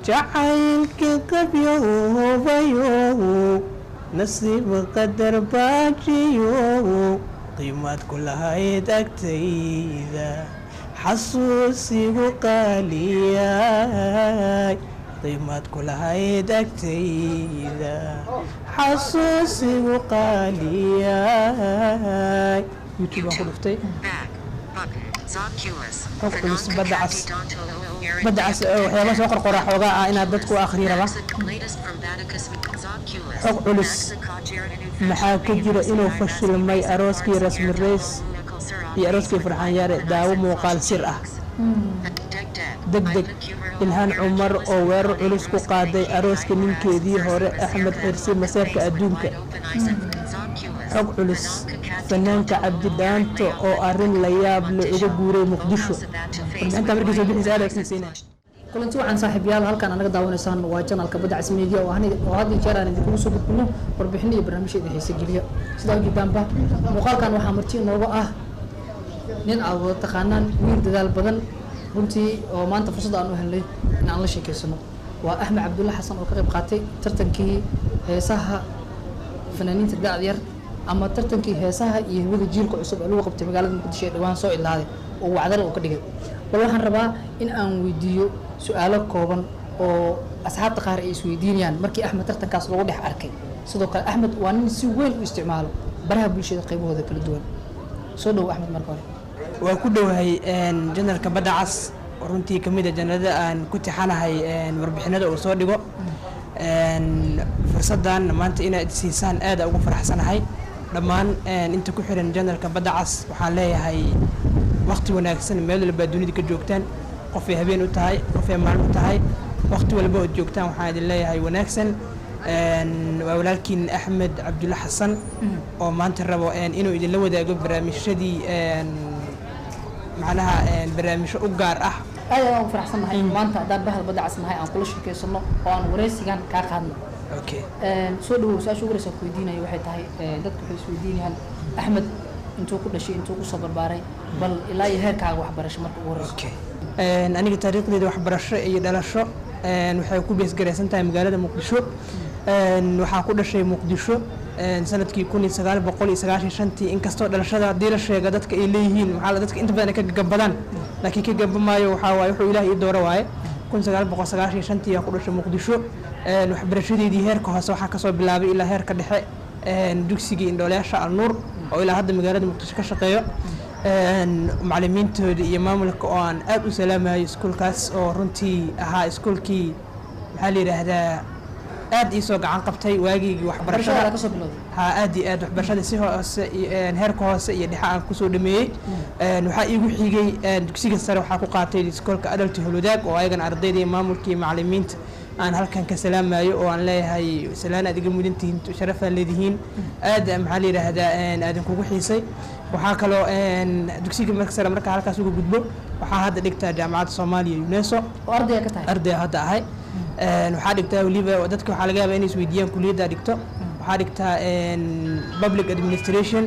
جعلك قبيو نصيب قدر باجيو قيمات كلها يدك تيدا حصوصي وقاليا قيمات كلها يدك تيدا حصوصي وقاليا يوتيوب أخذ فتي حقولس بدعس وحياة سوق القراح وقاع إن أدتك آخري ربا حقولس maxaa ka jira inuu fashilmay arooskii rasmi reys iyo arooskii farxaan yaare daawo muuqaal sir ah degdeg ilhaan cumar oo weerar culus ku qaaday arooska ninkeedii hore axmed xirsi maseerka adduunka xog culus fanaanka cabdi dhaanto oo arrin la yaab leh uga guuray muqdisho warbixinta markii soo bixisay aad xiiseynaa kulanti waxaan saaxiibayaal halkan anaga daawanaysaan waa channelka Badacas Media oo hadda jeer aan idinku soo gudbino warbixin iyo barnaamijyada xiiso geliya sida gidaanba muuqaalkan waxaa marti inooga ah nin aad wada taqaanaan wiil dadaal badan runtii oo maanta fursad aan u helnay in aan la sheekeysano waa Axmed Cabdulla Xasan oo ka qayb qaatay tartankii heesaha fanaaniinta da'da yar ama tartankii heesaha iyo hawada jiilka cusub ee lagu qabtay magaalada Muqdisho ee dhawaan soo ilaaday oo wacdal oo ka dhigay bal waxaan rabaa in aan weydiiyo su'aalo kooban oo asxaabta qaar ay isweydiinayaan markii Axmed tartankaas lagu dhex arkay sidoo kale Axmed waa nin si weyn u isticmaalo baraha bulshada qaybahooda kala duwan soo dhow Axmed marka hore waa ku dhowahay janalka Badacas runtii kamid ah janalada aan ku tixanahay warbixinada uu soo dhigo fursadan maanta inaad siisaan aad ugu faraxsanahay dhammaan inta ku xiran janalka Badacas waxaan leeyahay waqti wanaagsan meel walba dunida ka joogtaan qof ay habeen u tahay qof ay maalin u tahay waqti walba oo joogtaan waxaan idin leeyahay wanaagsan waa walaalkiin Axmed Cabdulla Xasan oo maanta rabo inuu idin la wadaago barnaamijyadii macnaha barnaamijyo u gaar ah aad aan faraxsanahay maanta hadaan bahal Badacas nahay aan kula sheekeysano oo aan wareysigan ka qaadno okay soo dhawow saashu wareysa ku weydiinay waxay tahay dadku waxay isweydiinayaan Axmed intuu ku dhashay intuu ku soo barbaaray bal ilaa iyo heerkaaga waxbarasho marka ugu horeyso aniga taariikhdeeda waxbarasho iyo dhalasho waxay ku beesgaraysan tahay magaalada Muqdisho waxaan ku dhashay Muqdisho sanadkii 1995 inkastoo dhalashada hadii la sheego dadka ay leeyihiin waxa dadka inta badan ka gabadaan laakiin ka gabamaayo waxa waaye wuxuu Ilaahay ii dooro waaye 1995 ayaan ku dhashay Muqdisho waxbarashadeedii heerka hoose waxaa ka soo bilaabay ilaa heerka dhexe dugsiga indhoolayaasha Al-Nuur oo ilaa hadda magaalada Muqdisho ka shaqeeyo macallimiintooda iyo maamulka oo aan aad u salaamayo iskuulkaas oo runtii ahaa iskuulkii maxaa la yiraahdaa aad ii soo gacan qabtay waagii waxbarashada ka soo bilowday aad iyo aad waxbarashada si hoose heerka hoose iyo dhexe aan ku soo dhameeyay waxaa iigu xigay dugsiga sare waxaa ku qaatay iskuulka Adalti Holudaag oo ayagan ardayda iyo maamulka iyo macallimiinta aan halkan ka salaamayo oo aan leeyahay salaan adiga mudantiin sharaf leedihiin aad maxaa la yiraahdaa aad kugu xiisay waxaa kaloo dugsiga markasta marka halkaas ugu gudbo waxaa hadda dhigtaa jaamacadda Soomaaliya UNESCO oo arday ka tahay arday hadda ahay waxaa dhigtaa waliba dadka waxaa laga yaabaa inay isweydiiyaan kulliyadda dhigto waxaa dhigtaa public administration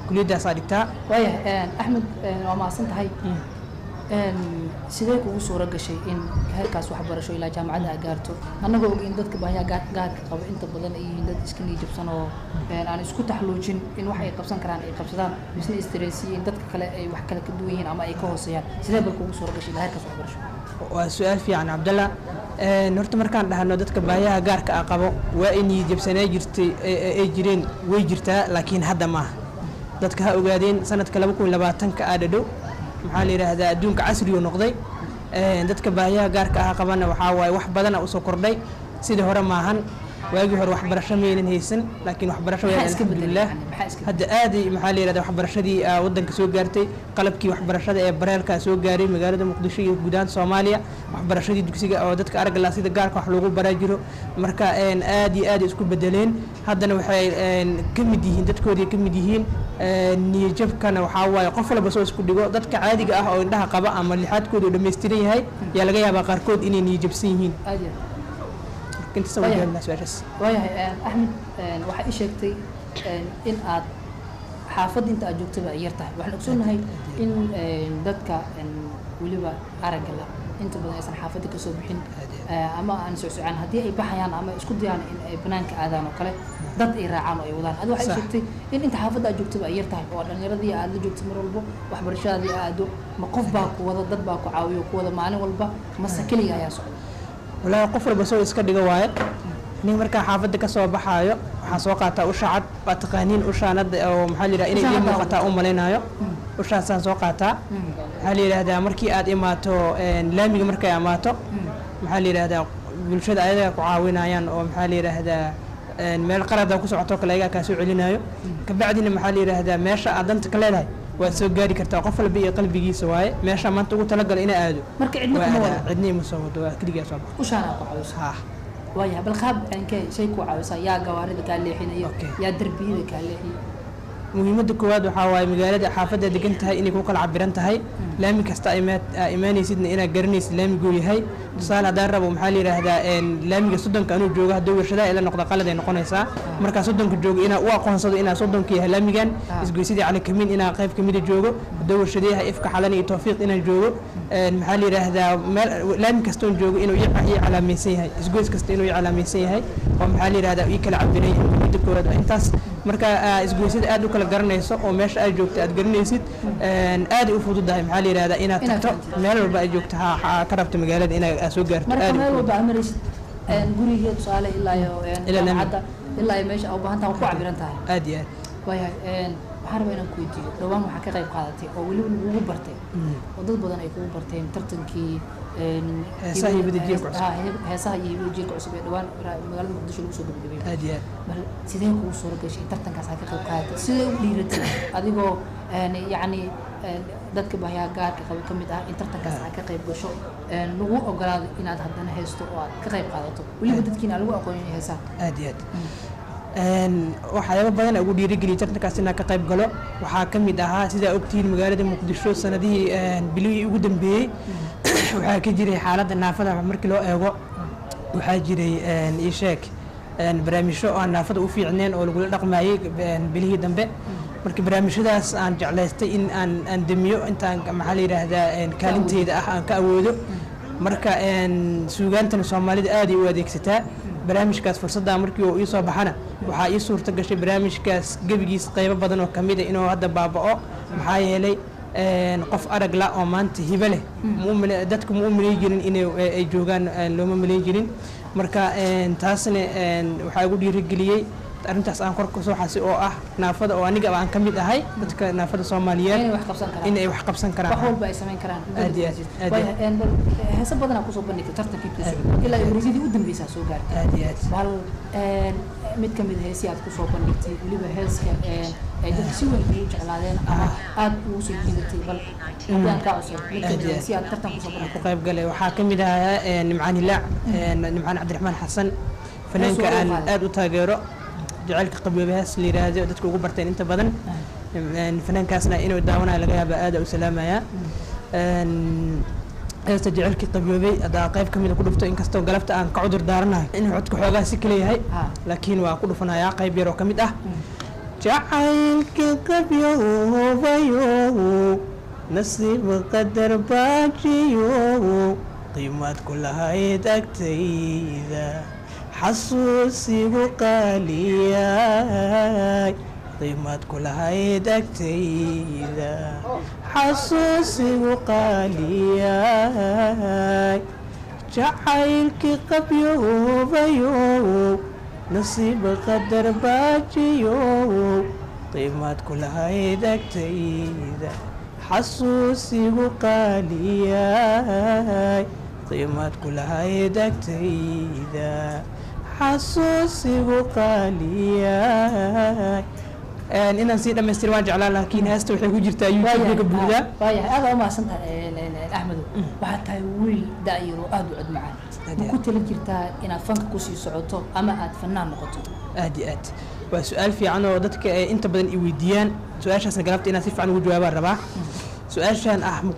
kulliyaddaas dhigtaa waaya Axmed waa maasan tahay sidee kugu soo ragashay in heerkaas waxbarasho ilaa jaamacadda gaarto annagoo og in dadka baahiyaha gaarka qaba inta badan ay yihiin dad iska niyadjabsan oo aan isku taxluujin in wax ay qabsan karaan ay qabsadaan misna stressiin dadka kale ay wax kale ka duwan yihiin ama ay ka hooseeyaan sidee bal kugu soo ragashay ilaa heerkaas waxbarasho waa su'aal fiican Cabdalla horta markaan dhahno dadka baahiyaha gaarka ah qabo waa in niyadjabsanay jirtay ay jireen way jirtaa laakiin hadda ma dadka ha ogaadeen sanadka 2020 aad dhow maxaa la yiraahdaa adduunka casriga noqday dadka baahiyaha gaarka ah qabana waxa waaye wax badan oo soo kordhay sidii hore maahan waagi hore waxbarasho meelan haysan laakiin waxbarasho way alxamdulillah hadda aad maxaa la yiraahdaa waxbarashadii wadanka soo gaartay qalabkii waxbarashada ee bareelka soo gaaray magaalada Muqdisho iyo gudaha Soomaaliya waxbarashadii dugsiga oo dadka arag la sida gaarka wax lagu baraa jiro marka aad iyo aad isku bedeleen haddana waxay kamid yihiin dadkoodii kamid yihiin niyadjabkana waxa waaye qof walba soo isku dhigo dadka caadiga ah oo indhaha qaba ama lixaadkoodu dhameystiran yahay yaa laga yaabaa qaarkood inay niyadjabsan yihiin كنت سوي الناس بس وياه أحمد واحد شكتي إن عاد حافظ أنت أجوك تبع يرتاح وإحنا قصورنا هاي إن دتك إن ولبا عرق الله inta badan aysan xaafadda ka soo bixin ama aan socon haddii ay baxayaan ama isku dayaan in ay banaanka aadaan oo kale dad ay raacaan oo ay wadaan adiga waxay sheegtay in inta xaafadda aad joogtaba ay yar tahay oo dhallinyaradii aad la joogtay mar walba waxbarashadii aado ma qof baa ku wada dad baa ku caawiyo ku wada maalin walba mase keliga ayaa socda walaa qof walba soo iska dhigo waaye nin markaa xaafadda ka soo baxaayo waxaa soo qaataa usha cad waa taqaaniin ushaanada oo maxaa la yidhaha inay ii muuqataa u malaynayo ushaasaan soo qaataa maxaa la yidhaahdaa markii aad imaato laamiga markay amaato maxaa la yidhaahdaa bulshada ayaga ku caawinayaan oo maxaa la yidhaahdaa meel qarada ku socoto kale ayagaa kaa soo celinayo kabacdina maxaa la yidhaahdaa meesha aad danta ka leedahay waad soo gaari kartaa qof walba iyo qalbigiisa waaye meesha maanta ugu talagalo ina aado marka cidna ima soo wado waa keligaa soo baxo ushaana ku caawiso waayahay bal qaab aankee shay ku caawisa yaa gawaarida kaa leexinayo yaa darbiyada kaa leexiyo muhiimadda koowaad waxaa waaye magaalada xaafadda degan tahay inay ku kala cabiran tahay laami kasta imaanaysidna inaad garanaysid laamiguu yahay tusaale haddaan rabo maxaa la yidhaahdaa laamiga soddonka anuu joogo haddii warshadaha ila noqda qalad ay noqonaysaa markaa soddonka joogo inaa u aqoonsado inaa soddonka yahay laamigan isgoysadii cali kamiin inaa qayb kamida joogo haddii warshadaha ifka xalan iyo tawfiiq inaan joogo maxaa la yidhaahdaa meel laami kastoon joogo inuu ii calaamaysan yahay isgoys kasta inuu ii calaamaysan yahay oo maxaa la yidhahdaa ii kala cabiran yahay muhiimadda koowaad intaas marka isgoysada aad u kala garanayso oo meesha aad joogto aad garanaysid aad ay u fududahay maxaa la yidhahdaa inaad tagto meel walba aad joogto ka rabto magaalada inaad soo gaarto marka meel walba aad maraysid guriga tusaale ilaa jaamacadda ilaa ay meesha u baahan tahay ku cabiran tahay aad iyo aad waayahay waxaan rabaa inaan ku weydiiyo dhowaan waxaa ka qayb qaadatay oo weliba lagugu bartay oo dad badan ay kugu barteen tartankii heesaha iyo hibada jiilka cusub ee dhawaan magaalada muqdisho lagu soo gabagabeeyay aad iyo aad bal sidee kugu suura gashay tartankaas aad ka qayb qaadatay sidee u dhiiratay adigoo yacni dadka bahyaa gaarka qaba ka mid ah in tartankaas aad ka qayb gasho lagu ogolaado inaad haddana haysto oo aad ka qayb qaadato weliba dadkiina lagu aqoonin heesaha aad iyo aad waxyaaba badan ugu dhiirigeliya tartankaas inaan ka qayb galo waxaa ka mid ahaa sidaa ogtihiin magaalada muqdisho sanadihii bilihii ugu dambeeyey waxaa ka jiray xaaladda naafada markii loo eego waxaa jiray ii sheeg barnaamijyo aan naafada u fiicneen oo lagula dhaqmayey bilihii dambe marka barnaamijyadaas aan jeclaystay in aan damiyo intaan maxaa la yidhaahdaa kaalinteeda ah aan ka awoodo marka suugaantana soomaalida aaday u adeegsataa barnaamijkaas fursadda markii uu ii soo baxana waxaa ii suurta gashay barnaamijkaas gebigiis qaybo badan oo kamid a inuu hadda baaba'o maxaa yeelay qof arag la oo maanta hibe leh dadku ma u malayn jirin inay joogaan looma malayn jirin marka taasna waxaa igu dhiirigeliyey arrintaas aan kor kasoo xasi oo ah naafada oo aniga aan ka mid ahay dadka naafada Soomaaliyeed inay wax qabsan karaan wax walba ay sameyn karaan aad iyo aad heesa badan aan kusoo bandhigay tartankiisa ilaa wareegidii u dambeysay soo gaartay aad iyo aad bal mid ka mid heesi aad kusoo bandhigtay weliba heeska ay dadka si weyn ugu jeclaadeen ama aad ugu soo jiidatay bal haddii aan kaa cusub mid ka mid heesi aad tartan kusoo bandhigtay ku qayb galay waxaa ka mid ahaa nimcaan hilaac nimcaan cabdiraxmaan xasan fanaanka aan aad u taageero jacaylka qabyoobahaas la yiraahdo dadku ugu barteen inta badan fanaankaasna inuu daawanayo laga yaaba aad u salaamaya heesta jacaylkii qabyoobay hadaa qayb ka mida ku dhufto inkastoo galabta aan ka cudur daaranayo inuu codka xoogaa si kale yahay laakiin waa ku dhufanayaa qayb yar oo ka mid ah jacaylkii qabyoobayo nasiib qadar baajiyo qiimaad ku lahayd agtayda xasuusigu qaaliyay qiimaad ku lahayd agtayda xasuusigu qaaliyay jacaylkii qabyoobayo nasiib qadar baajiyo qiimaad ku lahayd agtayda xasuusigu qaaliyay qiimaad ku lahayd agtayda xasuusigu qaaliyay inaan sii dhamaystir waan jeclaan laakiin heesta waxay ku jirtaa youtube-ka buudaa waayahay aad u mahadsantahay axmedow waxaad tahay wiil da'yaro aad u cod macaan ma ku tala jirtaa inaad fanka kusii socoto ama aad fanaan noqoto aad iyo aad waa su-aal fiican oo dadka inta badan i weydiiyaan su-aashaasna galabta inaad si fiican ugu jawaabaan rabaa su-aashaan ah ma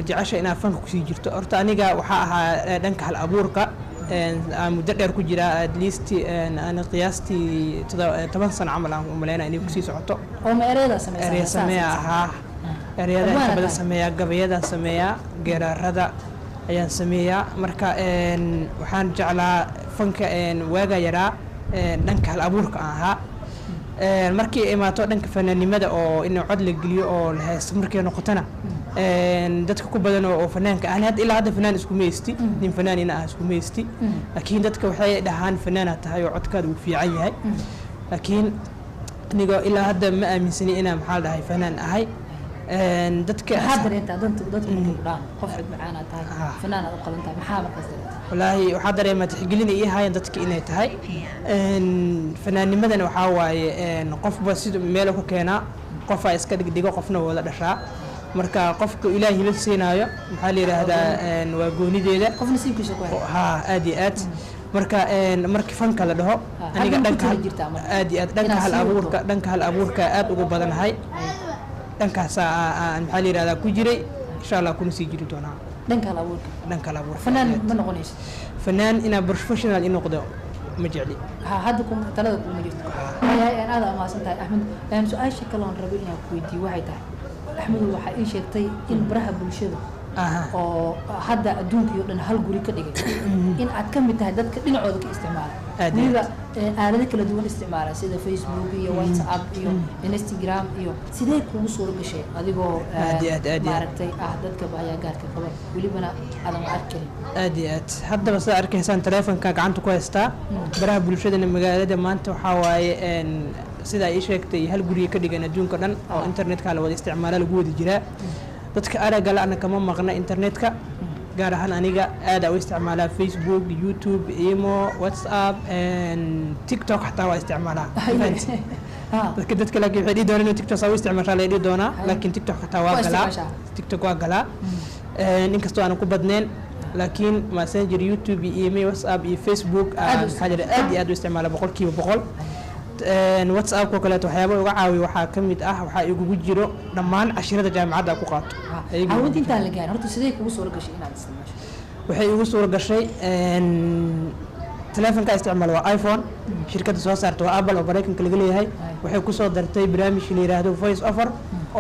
jecesha inaad fanka kusii jirto horta aniga waxaa ahaa dhanka hal abuurka aan muddo dheer ku jiraa at least aan qiyaastii 10 sano camal aan u maleynaa inay kusii socoto oo ma ereyada sameeyaa ahaa ereyada inta badan sameeyaa gabayada sameeyaa geeraarada ayaan sameeyaa marka waxaan jeclaa fanka waaga yaraa dhanka hal abuurka aan ahaa markii ay imaato dhanka fanaanimada oo in cod la geliyo oo la heesto markay noqotona dadka ku badan oo fanaanka ah hadda ilaa hadda fanaan isku meesti nin fanaanina ah isku meesti laakiin dadka waxay dhahaan fanaana tahay oo codkaada uu fiican yahay laakiin anigoo ilaa hadda ma aaminsani inaan maxaa la dhahay fanaan ahay dadka hadda inta dadku markay ku dhaan qof cid macaan aad tahay fanaan aad u qaban tahay maxaa markaas wallaahi waxaa dareemaa tixgelin ay haayeen dadka inay tahay fanaanimadana waxaa waaye qofba sida meel ku keenaa qofaa iska dhigdhigo qofna wada dhashaa marka qofka ilaahay la siinaayo maxaa la yiraahdaa waa goonideeda qof nasiibkiisa ku hay ha aad iyo aad marka markii fanka la dhaho aniga dhanka aad iyo aad dhanka hal abuurka aad ugu badanahay dhankaas maxaa la yiraahdaa ku jiray insha Allah kuna sii jiri doonaa dhanka hal abuurka fanaan ma noqonayso fanaan ina professional in noqdo ma jecli hadda talada kuma jirto aad amaasan tahay Axmed su'aasha kale aan rabay inaan ku weydiiyo waxay tahay Axmed waxa ii sheegtay in baraha bulshada oo hadda adduunka iyo dhan hal guri ka dhigay in aad ka mid tahay dadka dhinacooda ka isticmaala weliba aalado kala duwan isticmaala sida Facebook iyo WhatsApp iyo Instagram iyo sidee kugu suura gashay adigoo maaragtay dadka baahiyaha gaarka qaba welibana aadan arkin aad iyo aad haddaba sida arkaysaan telefoonka gacanta ku haystaa baraha bulshadana magaalada maanta waxaa waaye sida ay sheegtay hal guri ka dhigan adduunka dhan oo internetka la wada isticmaala lagu wada jiraa dadka araga la'ana kama maqna internetka gaar ahaan aniga aad u isticmaalaa Facebook YouTube imo WhatsApp TikTok xataa waa isticmaalaa dadka laakiin waxay doonaan TikTok soo isticmaashaa la doonaa laakiin TikTok xataa waa galaa TikTok waa galaa inkastoo aan ku badneen laakiin Messenger YouTube imo WhatsApp iyo Facebook aad u isticmaala 100% WhatsApp ko kale waxyaabo uga caawiyo waxaa kamid waxa igu jiro dhammaan cashirada jaamacadda ku qaato awood inta la gaarin horta sidee kugu soo gashay inaad isticmaasho waxay igu soo gashay telefoonka isticmaal waa iPhone shirkadda soo saartay waa Apple oo Mareykanka laga leeyahay waxay ku soo dartay barnaamij la yiraahdo Voice Over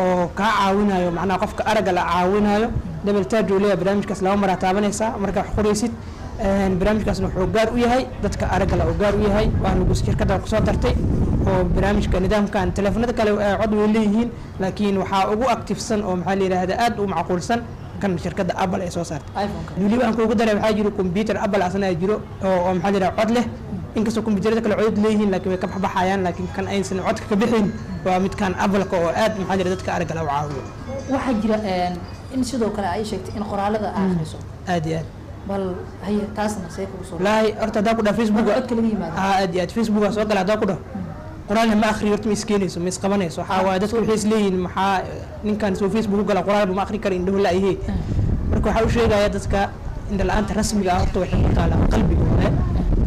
oo ka caawinayo macnaha qofka araga la caawinayo double tap uu leeyahay barnaamijkaas laba mar taabanaysa marka wax qoraysid barnaamijkaasna wuxuu gaar u yahay dadka araga la gaar u yahay waana ugu shirkadda ku soo dartay oo barnaamijka nidaamkan telefoonada kale cod way leeyihiin laakiin waxaa ugu activesan oo maxaa la yiraahdaa aad u macquulsan kan shirkadda Apple ay soo saartay waliba aan kuugu daray waxaa jiro computer Apple asna jiro oo maxaa la yiraahdaa cod leh inkastoo computerada kale cod leeyihiin laakiin way ka baxayaan laakiin kan aysan codka ka bixin waa midkan Apple ka oo aad maxaa la yiraahdaa dadka araga la caawiyo waxaa jira in sidoo kale ay sheegtay in qoraalada akhriso aad iyo aad bal hay taasna see kugu soo laay horta da ku dha Facebook codka laga yimaado aad iyo aad Facebook soo gala da ku dha qoraalna ma akhriyo horta ma iskeenayso ma isqabanayso waxa waa dadku waxay isleeyihiin maxaa ninkan soo Facebook gala qoraal ma akhri karo indhahu la yahay marka waxa uu sheegaya dadka indha la'aanta rasmiga ah horta waxay ku taala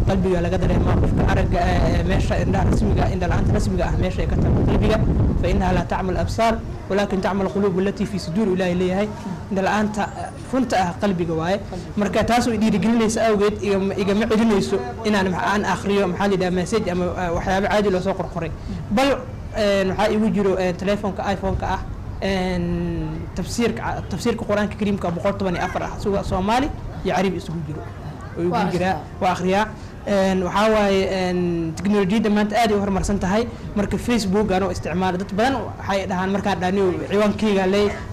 qalbiga laga dareemaa qofka araga meesha indhaha rasmiga indha la'aanta rasmiga ah meesha ay ka tahay qalbiga fa innaha la ta'mal absar ولكن تعمل قلوب التي في صدور إلهي ليها إن الآن فنت قلبي جواي مركا تاسو يدير جلنيس أوجد إجا معدنيس إن أنا عن آخر يوم حالي ده مسج أما وحياة عادي لو سوق قري بل نحاول يوجروا تلفون كآيفون كأ تفسير القرآن الكريم كبقول طبعا أفرح سواء صومالي يعرف يسوجروا ويجرا وآخرها waxaa waaye teknolojiyadda maanta aad ay u horumarsan tahay marka Facebook aan isticmaalo dad badan waxay dhahaan markaan dhaaniyo ciwaankeyga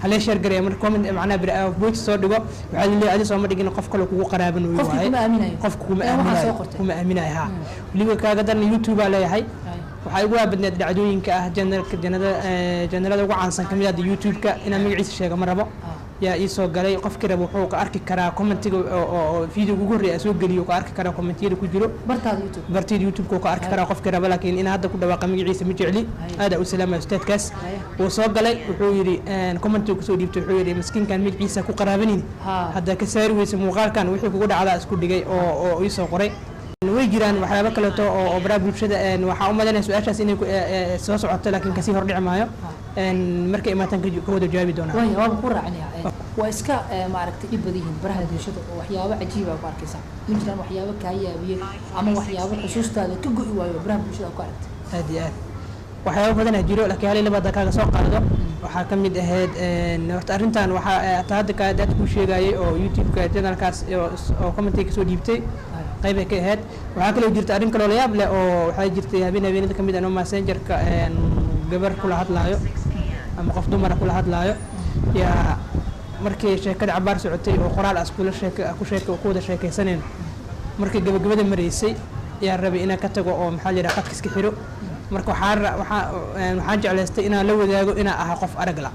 halee share gareeyo marka comment macnaha voice soo dhigo waxaa leeyahay adiga soo ma dhigin qof kale kugu qaraaban weey qofku kuma aaminayo ha waliba kaaga dan YouTube aa leeyahay waxay ugu badneed dhacdooyinka janalada ugu caansan kamid ah YouTube-ka inaan magaciisa sheego ma rabo yaa ii soo galay qofkii rabo wuxuu ka arki karaa commentiga oo video ugu horeeya soo galiyo ka arki karaa commentiyada ku jiro bartaada YouTube ka arki karaa qofkii rabo laakiin in hadda ku dhawaaqa magaciisa ma jecli aad u salaamay ustaadkaas wuu soo galay wuxuu yiri commentiga ku soo dhiibtay wuxuu yiri miskiinkan magaciisa ku qaraabanin hadda ka saari weysa muuqaalkan wixii kugu dhacdaa isku dhigay oo ii soo qoray way jiraan waxyaabo kale oo baraha bulshada waxa u madanaysa su'aashaas inay soo socoto laakiin kasii hor dhici maayo markay imaataan ka wada jawaabi doonaa waa ku raacnaa waa iska maaragtay ibadihiin baraha bulshada oo waxyaabo cajiib ah ku arkaysa ma jiraan waxyaabo ka yaabiyay ama waxyaabo xusuustaada ka go'i waayo baraha bulshada ku aragtay aad iyo aad waxyaabo badan jiro laakiin hal laba daqiiqo soo qaado waxaa ka mid ahayd horta arrintan waxaa taa hadda ka dad ku sheegayay oo youtube-ka channelkaas oo commentay kasoo dhiibtay qaybay ka ahayd waxaa kaloo jirta arrin kaloo la yaab leh oo waxaa jirtay habeenada ka mid ah messengerka gabar kula hadlaayo ama qof dumara kula hadlaayo yaa markii sheekada cabaar socotay oo qoraal as ku wada sheekaysaneen markii gabagabada maraysay yaa rabay inaan ka tago oo maxaa la yidhaha qadka iska xiro marka waxaan jeclaystay inaan la wadaago inaan ahaa qof arag la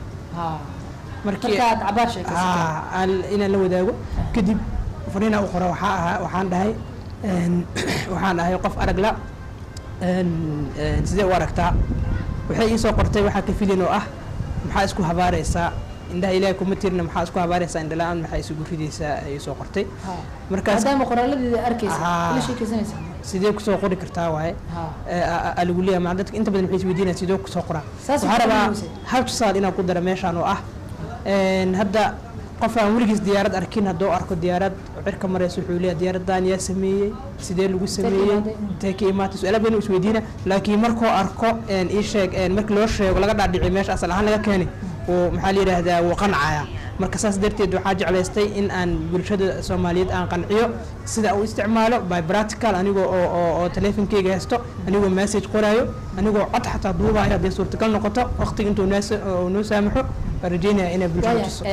inaan la wadaago kadib fariinaa u qora waxaan dhahay waxaan ahay qof arag la sidee u aragtaa waxay ii soo qortay waxaa ka filin oo ah maxaa isku habaaraysaa indhaha ilaahay kuma tirna maxaa isku habaaraysaa indhala-aan maxaa isugu ridaysaa ayay soo qortay markaas maadaama qoraaladeeda arkaysa la sheekaysanaysa sidee kusoo qori kartaa waaye alagu leeyahay maa dadka inta badan waxay isweydiinayaan sidee kusoo qoraa waxaa rabaa hal tusaal inaan ku dara meeshaan oo ah hadda qof aan weligiis diyaarad arkin hadduu arko diyaarad cirka maraysa wuxuu leeyahay diyaaraddan yaa sameeyey sidee lagu sameeyey intee ka imaatay su-aala badan isweydiina laakiin markuu arko ii sheeg markii loo sheego laga dhaadhiciyo meesha asal ahaan laga keenay wuu maxaa la yidhaahdaa wuu qancaya marka saas darteed waxaa jeclaystay in aan bulshada soomaaliyeed aan qanciyo sida u isticmaalo by practical anigoo oo teleefonkeyga haysto anigoo message qoraayo anigoo cod xataa duubayo hadday suurtagal noqoto waqtiga intuu noo saamaxo waan rajeynaya inay bulshada tuso